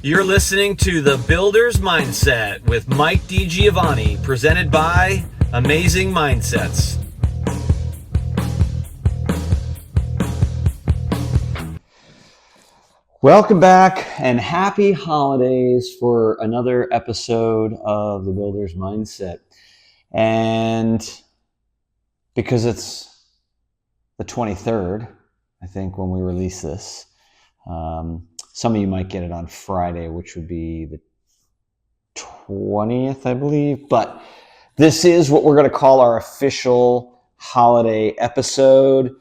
You're listening to The Builder's Mindset with Mike DiGiovanni, presented by Amazing Mindsets. Welcome back and happy holidays for another episode of The Builder's Mindset. And because it's the 23rd, I think, when we release this, some of you might get it on Friday, which would be the 20th, I believe. But this is what we're going to call our official holiday episode.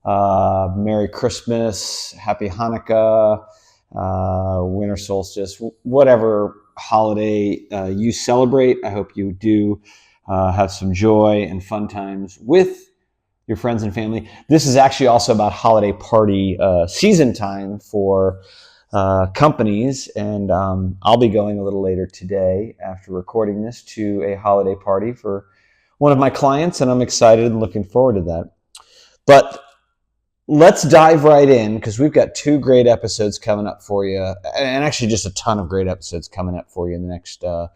Merry Christmas, Happy Hanukkah, Winter Solstice, whatever holiday you celebrate. I hope you do have some joy and fun times with your friends and family. This is actually also about holiday party season time for companies, and I'll be going a little later today after recording this to a holiday party for one of my clients, and I'm excited and looking forward to that. But let's dive right in, because we've got two great episodes coming up for you, and actually just a ton of great episodes coming up for you in the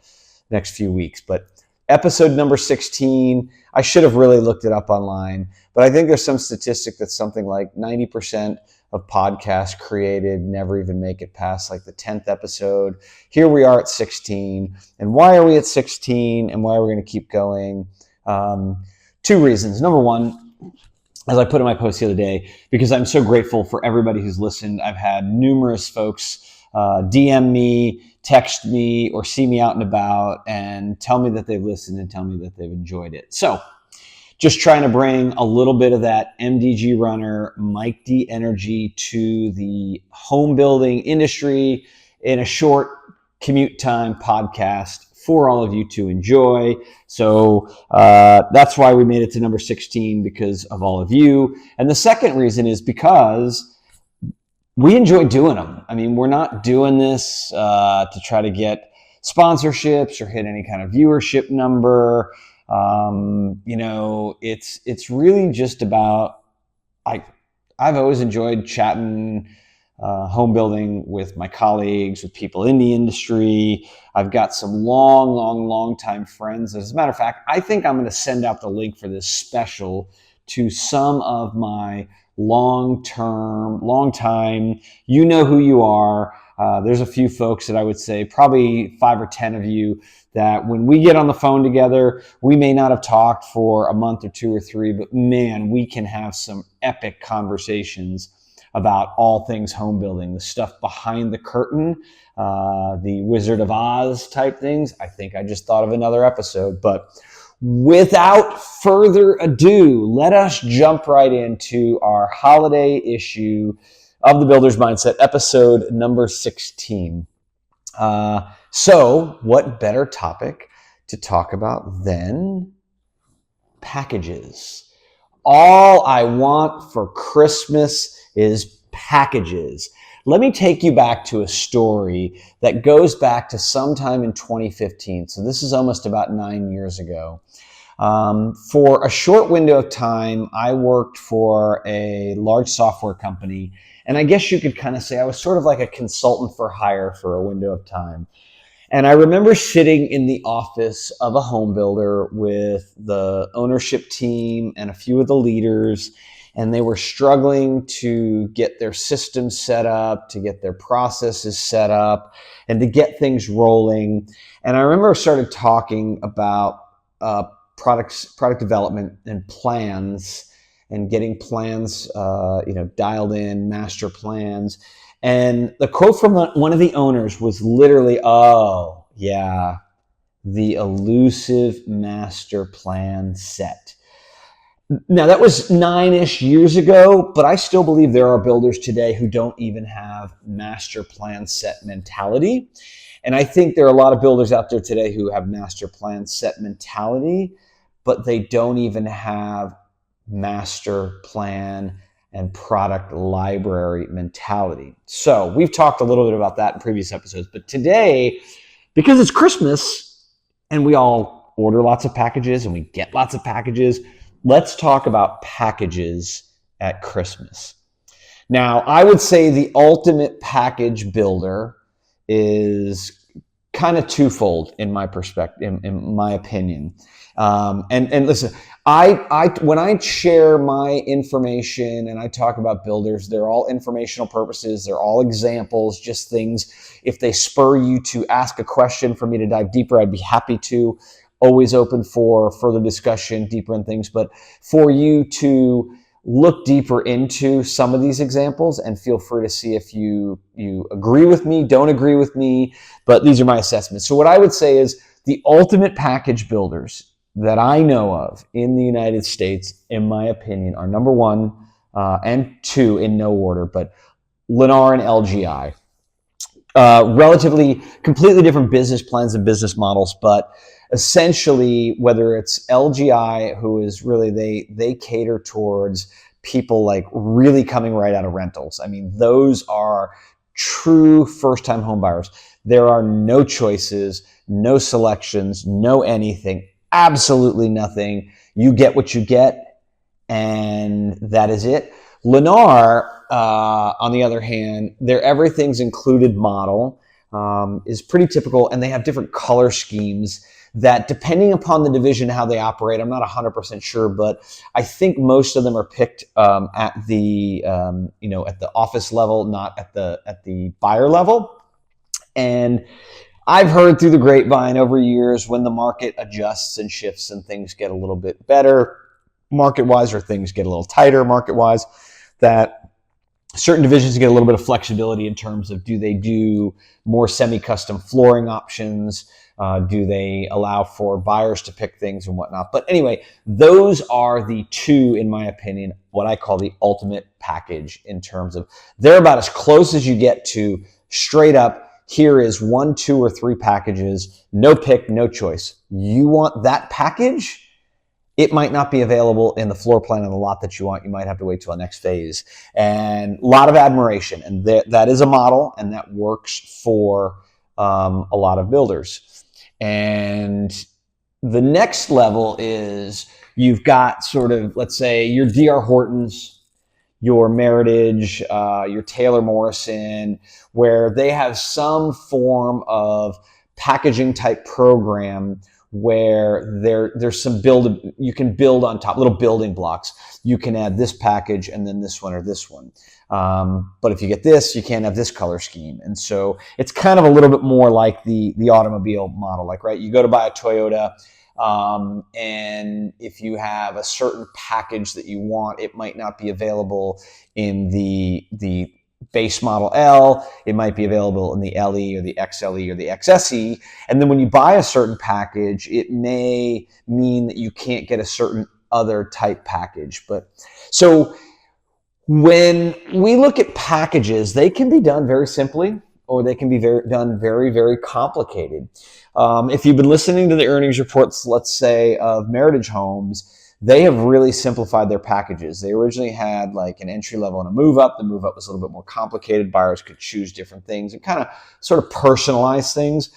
next few weeks. But episode number 16, I should have really looked it up online, but I think there's some statistic that something like 90% of podcasts created never even make it past like the 10th episode. Here we are at 16. And why are we at 16 and why are we going to keep going? Two reasons. Number one, as I put in my post the other day, because I'm so grateful for everybody who's listened. I've had numerous folks DM me, text me, or see me out and about and tell me that they've listened and tell me that they've enjoyed it. So just trying to bring a little bit of that MDG runner, Mike D energy to the home building industry in a short commute time podcast for all of you to enjoy. So that's why we made it to number 16, because of all of you. And the second reason is because we enjoy doing them. I mean, we're not doing this to try to get sponsorships or hit any kind of viewership number. It's really just about, I've always enjoyed chatting home building with my colleagues, with people in the industry. I've got some long time friends. As a matter of fact, I think I'm going to send out the link for this special to some of my long time, you know who you are. There's a few folks that I would say, probably 5 or 10 of you, that when we get on the phone together, we may not have talked for a month or 2 or 3, but man, we can have some epic conversations about all things home building, the stuff behind the curtain, the Wizard of Oz type things. I think I just thought of another episode, but without further ado, let us jump right into our holiday issue of the Builder's Mindset, episode number 16. So what better topic to talk about than packages? All I want for Christmas is packages. Let me take you back to a story that goes back to sometime in 2015. So this is almost about 9 years ago. For a short window of time, I worked for a large software company. And I guess you could kind of say I was sort of like a consultant for hire for a window of time. And I remember sitting in the office of a home builder with the ownership team and a few of the leaders, and they were struggling to get their systems set up, to get their processes set up, and to get things rolling. And I remember I started talking about product development and plans, and getting plans dialed in, master plans. And the quote from one of the owners was literally, "Oh, yeah, the elusive master plan set." Now, that was 9-ish years ago, but I still believe there are builders today who don't even have master plan set mentality. And I think there are a lot of builders out there today who have master plan set mentality, but they don't even have master plan and product library mentality. So we've talked a little bit about that in previous episodes, but today, because it's Christmas and we all order lots of packages and we get lots of packages, let's talk about packages at Christmas. Now, I would say the ultimate package builder is kind of twofold in my perspective, in my opinion. And listen, when I share my information and I talk about builders, they're all informational purposes. They're all examples, just things. If they spur you to ask a question for me to dive deeper, I'd be happy to. Always open for further discussion, deeper in things. But for you to look deeper into some of these examples and feel free to see if you agree with me, don't agree with me, but these are my assessments. So what I would say is the ultimate package builders that I know of in the United States, in my opinion, are number one and two in no order, but Lennar and LGI. Relatively completely different business plans and business models, but essentially, whether it's LGI, who is really, they cater towards people like really coming right out of rentals. I mean, those are true first-time home buyers. There are no choices, no selections, no anything, absolutely nothing. You get what you get, and that is it. Lennar, on the other hand, their everything's included model is pretty typical, and they have different color schemes that, depending upon the division, how they operate, I'm not 100% sure, but I think most of them are picked at the at the office level, not at the buyer level. And I've heard through the grapevine over years, when the market adjusts and shifts and things get a little bit better market-wise, or things get a little tighter market-wise, that certain divisions get a little bit of flexibility in terms of, do they do more semi-custom flooring options? Do they allow for buyers to pick things and whatnot? But anyway, those are the two, in my opinion, what I call the ultimate package, in terms of they're about as close as you get to straight up, here is 1, 2, or 3 packages, no pick, no choice. You want that package? It might not be available in the floor plan on the lot that you want. You might have to wait till the next phase. And a lot of admiration. And that is a model, and that works for a lot of builders. And the next level is, you've got sort of, let's say, your D.R. Hortons, your Meritage, your Taylor Morrison, where they have some form of packaging type program where there's some you can build on top, little building blocks. You can add this package and then this one or this one. But if you get this, you can't have this color scheme. And so it's kind of a little bit more like the automobile model. Like, right, you go to buy a Toyota, and if you have a certain package that you want, it might not be available in the base model L. It might be available in the LE or the XLE or the XSE. And then when you buy a certain package, it may mean that you can't get a certain other type package. But so when we look at packages, they can be done very simply, or they can be done very, very complicated. If you've been listening to the earnings reports, let's say, of Meritage Homes, they have really simplified their packages. They originally had like an entry level and a move up. The move up was a little bit more complicated. Buyers could choose different things and kind of sort of personalize things.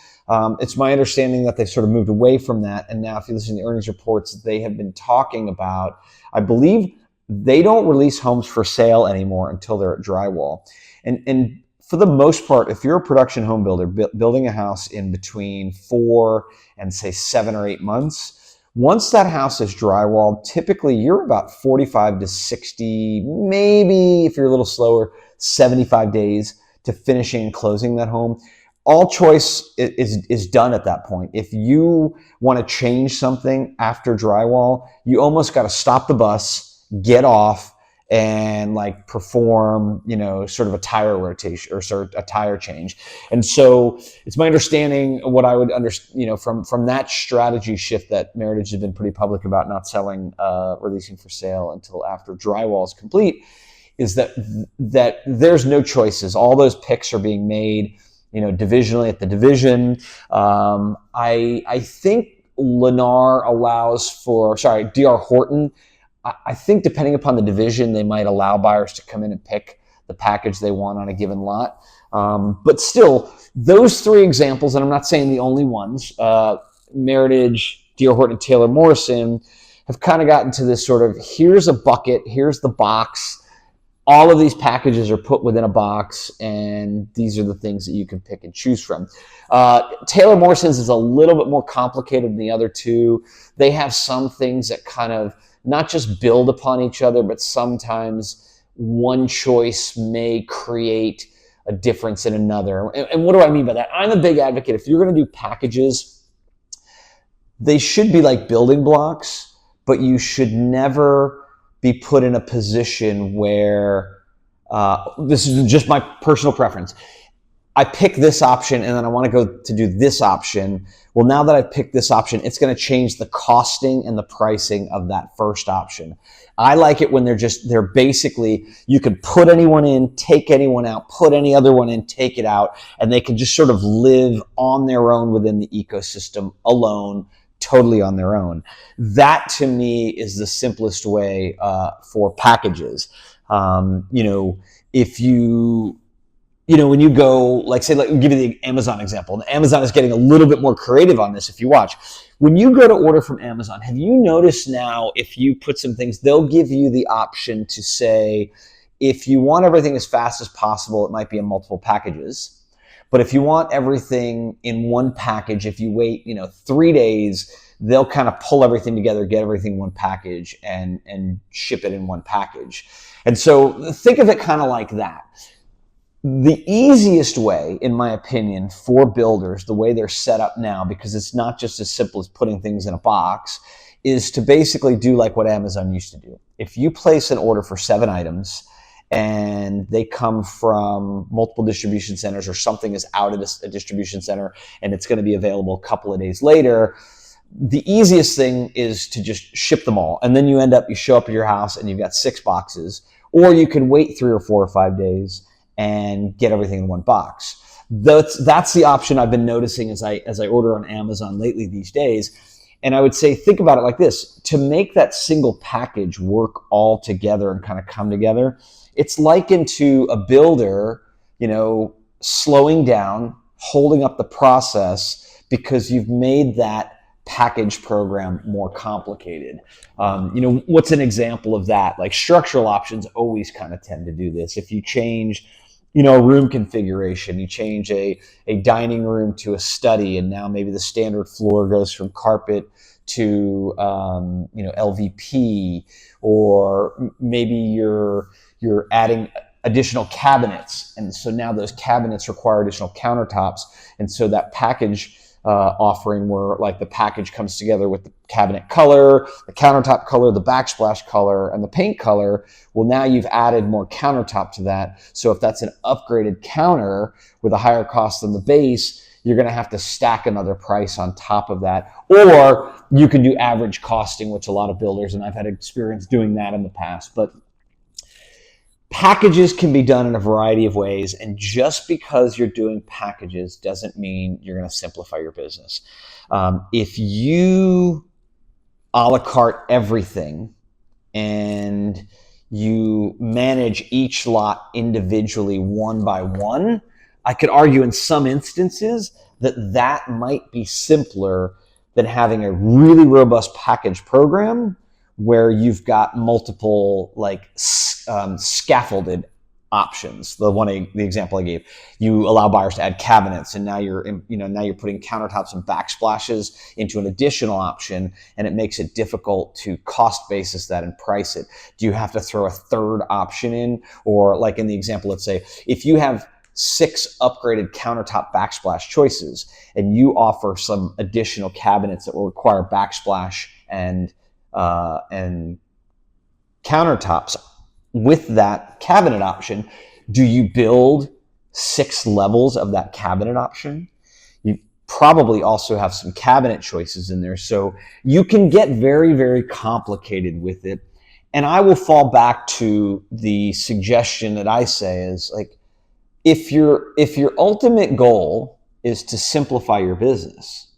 It's my understanding that they've sort of moved away from that. And now, if you listen to the earnings reports, they have been talking about, I believe, they don't release homes for sale anymore until they're at drywall. And for the most part, if you're a production home builder building a house in between 4 and say 7 or 8 months, once that house is drywalled, typically you're about 45 to 60, maybe if you're a little slower, 75 days to finishing and closing that home. All choice is done at that point. If you want to change something after drywall, you almost got to stop the bus, get off, and like perform, sort of a tire rotation or sort of a tire change. And so it's my understanding, what I would understand, from that strategy shift, that Meritage has been pretty public about not selling, releasing for sale until after drywall is complete, is that there's no choices. All those picks are being made, divisionally at the division. I think Lennar allows for, D.R. Horton, I think depending upon the division, they might allow buyers to come in and pick the package they want on a given lot. But still, those 3 examples, and I'm not saying the only ones, Meritage, D.R. Horton, and Taylor Morrison, have kind of gotten to this sort of, here's a bucket, here's the box, all of these packages are put within a box, and these are the things that you can pick and choose from. Taylor Morrison's is a little bit more complicated than the other two. They have some things that kind of not just build upon each other, but sometimes one choice may create a difference in another. And what do I mean by that? I'm a big advocate. If you're going to do packages, they should be like building blocks, but you should never be put in a position where, this is just my personal preference, I pick this option and then I want to go to do this option. Well, now that I've picked this option, it's going to change the costing and the pricing of that first option. I like it when they're basically, you can put anyone in, take anyone out, put any other one in, take it out, and they can just sort of live on their own within the ecosystem alone, totally on their own. That to me is the simplest way for packages. If when you go, like say, give you the Amazon example. And Amazon is getting a little bit more creative on this if you watch. When you go to order from Amazon, have you noticed now if you put some things, they'll give you the option to say, if you want everything as fast as possible, it might be in multiple packages. But if you want everything in one package, if you wait, 3 days, they'll kind of pull everything together, get everything in one package and ship it in one package. And so think of it kind of like that. The easiest way, in my opinion, for builders, the way they're set up now, because it's not just as simple as putting things in a box, is to basically do like what Amazon used to do. If you place an order for 7 items, and they come from multiple distribution centers, or something is out at a distribution center and it's going to be available a couple of days later, the easiest thing is to just ship them all. And then you show up at your house and you've got 6 boxes, or you can wait 3 or 4 or 5 days and get everything in one box. That's the option I've been noticing as I order on Amazon lately these days. And I would say, think about it like this: to make that single package work all together and kind of come together, it's likened to a builder, slowing down, holding up the process because you've made that package program more complicated. What's an example of that? Like structural options always kind of tend to do this. If you change, a room configuration, you change a dining room to a study, and now maybe the standard floor goes from carpet to LVP, or maybe you're adding additional cabinets, and so now those cabinets require additional countertops, and so that package offering where like the package comes together with the cabinet color, the countertop color, the backsplash color, and the paint color. Well, now you've added more countertop to that. So if that's an upgraded counter with a higher cost than the base, you're going to have to stack another price on top of that. Or you can do average costing, which a lot of builders, and I've had experience doing that in the past. But packages can be done in a variety of ways, and just because you're doing packages doesn't mean you're going to simplify your business. If you a la carte everything and you manage each lot individually one by one, I could argue in some instances that might be simpler than having a really robust package program where you've got multiple scaffolded options. The example I gave, you allow buyers to add cabinets, and now you're putting countertops and backsplashes into an additional option, and it makes it difficult to cost basis that and price it. Do you have to throw a third option in? Or like in the example, let's say if you have 6 upgraded countertop backsplash choices and you offer some additional cabinets that will require backsplash and countertops with that cabinet option, do you build 6 levels of that cabinet option? You probably also have some cabinet choices in there. So you can get very, very complicated with it. And I will fall back to the suggestion that I say is like, if your ultimate goal is to simplify your business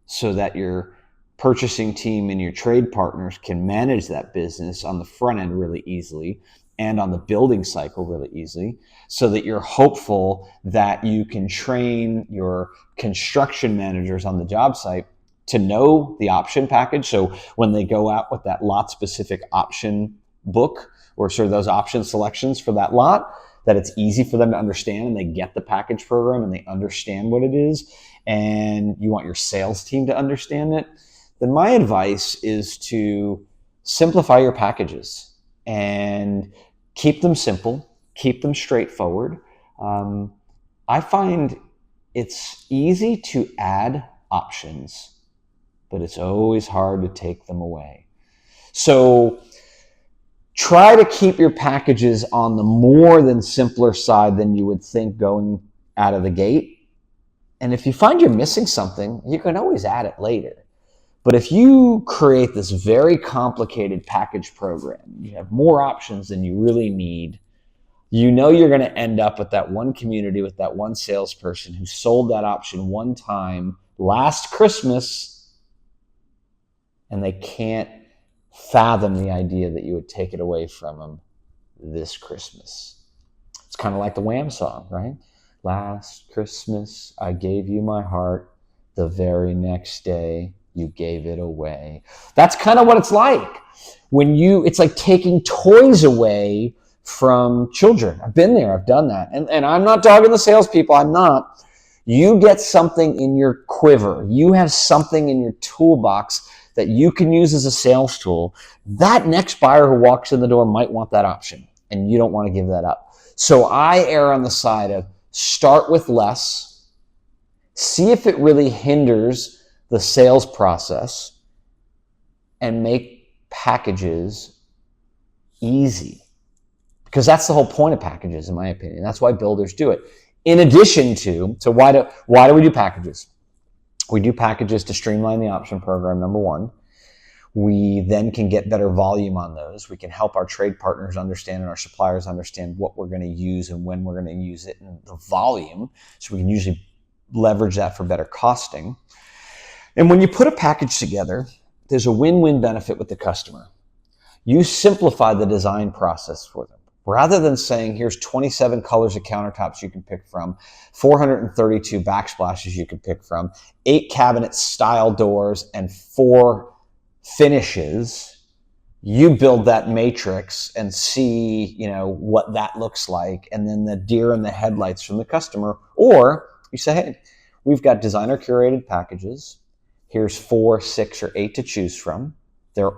so that your purchasing team and your trade partners can manage that business on the front end really easily and on the building cycle really easily, so that you're hopeful that you can train your construction managers on the job site to know the option package. So when they go out with that lot specific option book or sort of those option selections for that lot, that it's easy for them to understand and they get the package program and they understand what it is, and you want your sales team to understand it, then my advice is to simplify your packages and keep them simple, keep them straightforward. I find it's easy to add options, but it's always hard to take them away. So try to keep your packages on the more than simpler side than you would think going out of the gate. And if you find you're missing something, you can always add it later. But if you create this very complicated package program, you have more options than you really need, you know you're going to end up with that one community, with that one salesperson who sold that option one time last Christmas, and they can't fathom the idea that you would take it away from them this Christmas. It's kind of like the Wham song, right? Last Christmas, I gave you my heart. The very next day, you gave it away. That's kind of what it's like. It's like taking toys away from children. I've been there, I've done that. And I'm not dogging the salespeople, I'm not. You get something in your quiver. You have something in your toolbox that you can use as a sales tool. That next buyer who walks in the door might want that option, and you don't want to give that up. So I err on the side of start with less, see if it really hinders the sales process, and make packages easy. Because that's the whole point of packages, in my opinion. That's why builders do it. In addition to, so why do we do packages? We do packages to streamline the option program, number one. We then can get better volume on those. We can help our trade partners understand and our suppliers understand what we're going to use and when we're going to use it and the volume. So we can usually leverage that for better costing. And when you put a package together, there's a win-win benefit with the customer. You simplify the design process for them. Rather than saying, here's 27 colors of countertops you can pick from, 432 backsplashes you can pick from, 8 cabinet style doors, and 4 finishes, you build that matrix and see, what that looks like, and then the deer in the headlights from the customer. Or you say, hey, we've got designer curated packages. Here's 4, 6, or 8 to choose from. They're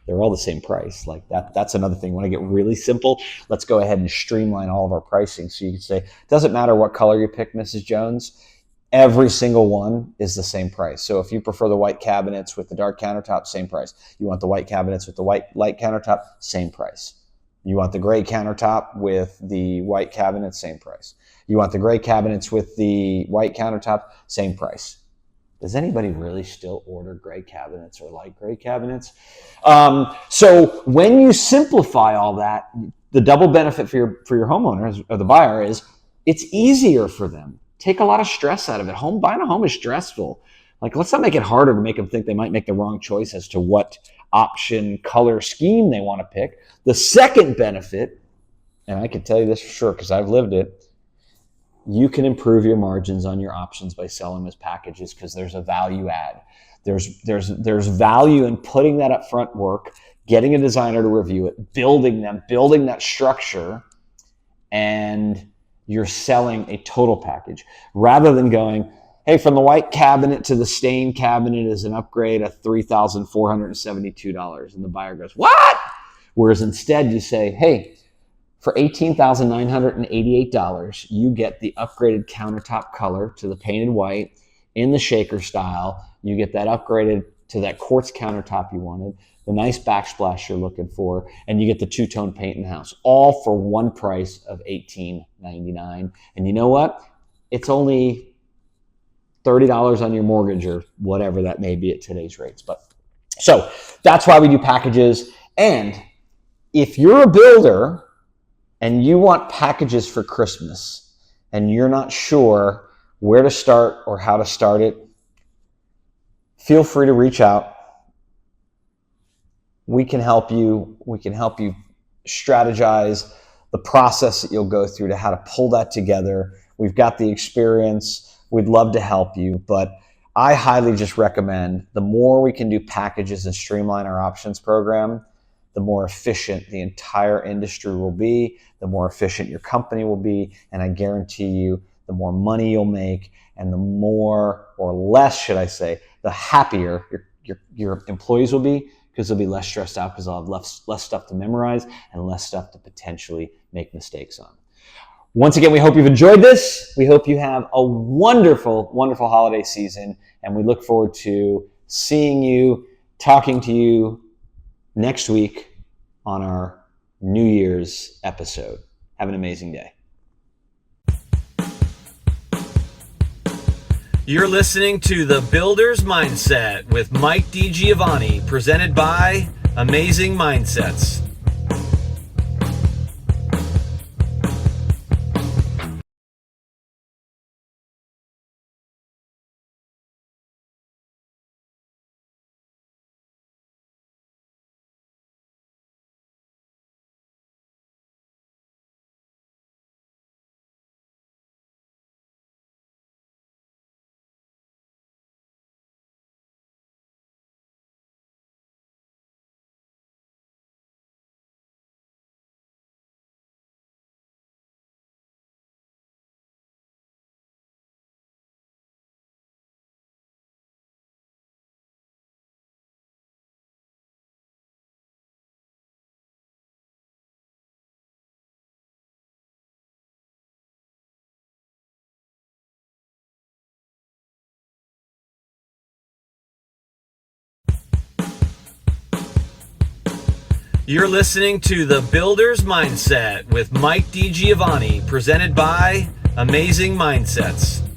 all the same price. Like that's another thing. When I get really simple, let's go ahead and streamline all of our pricing. So you can say, it doesn't matter what color you pick, Mrs. Jones, every single one is the same price. So if you prefer the white cabinets with the dark countertop, same price. You want the white cabinets with the white light countertop, same price. You want the gray countertop with the white cabinets, same price. You want the gray cabinets with the white countertop, same price. Does anybody really still order gray cabinets or light gray cabinets? So when you simplify all that, the double benefit for your homeowners or the buyer is it's easier for them. Take a lot of stress out of it. Buying a home is stressful. Like, let's not make it harder to make them think they might make the wrong choice as to what option, color, scheme they want to pick. The second benefit, and I can tell you this for sure because I've lived it, you can improve your margins on your options by selling them as packages because there's a value add. There's value in putting that upfront work, getting a designer to review it, building that structure, and you're selling a total package rather than going, hey, from the white cabinet to the stained cabinet is an upgrade of $3,472. And the buyer goes, what? Whereas instead you say, hey, for $18,988, you get the upgraded countertop color to the painted white in the shaker style. You get that upgraded to that quartz countertop you wanted, the nice backsplash you're looking for, and you get the two-tone paint in the house, all for one price of $18.99. And you know what? It's only $30 on your mortgage or whatever that may be at today's rates. So that's why we do packages. And if you're a builder and you want packages for Christmas and you're not sure where to start or how to start it, feel free to reach out. We can help you. We can help you strategize the process that you'll go through to how to pull that together. We've got the experience. We'd love to help you, but I highly just recommend the more we can do packages and streamline our options program, the more efficient the entire industry will be, the more efficient your company will be, and I guarantee you the more money you'll make, and the more, or less should I say, the happier your employees will be, because they'll be less stressed out because they'll have less stuff to memorize and less stuff to potentially make mistakes on. Once again, we hope you've enjoyed this. We hope you have a wonderful, wonderful holiday season, and we look forward to seeing you, talking to you next week on our New Year's episode. Have an amazing day. You're listening to The Builder's Mindset with Mike DiGiovanni, presented by Amazing Mindsets. You're listening to The Builder's Mindset with Mike DiGiovanni, presented by Amazing Mindsets.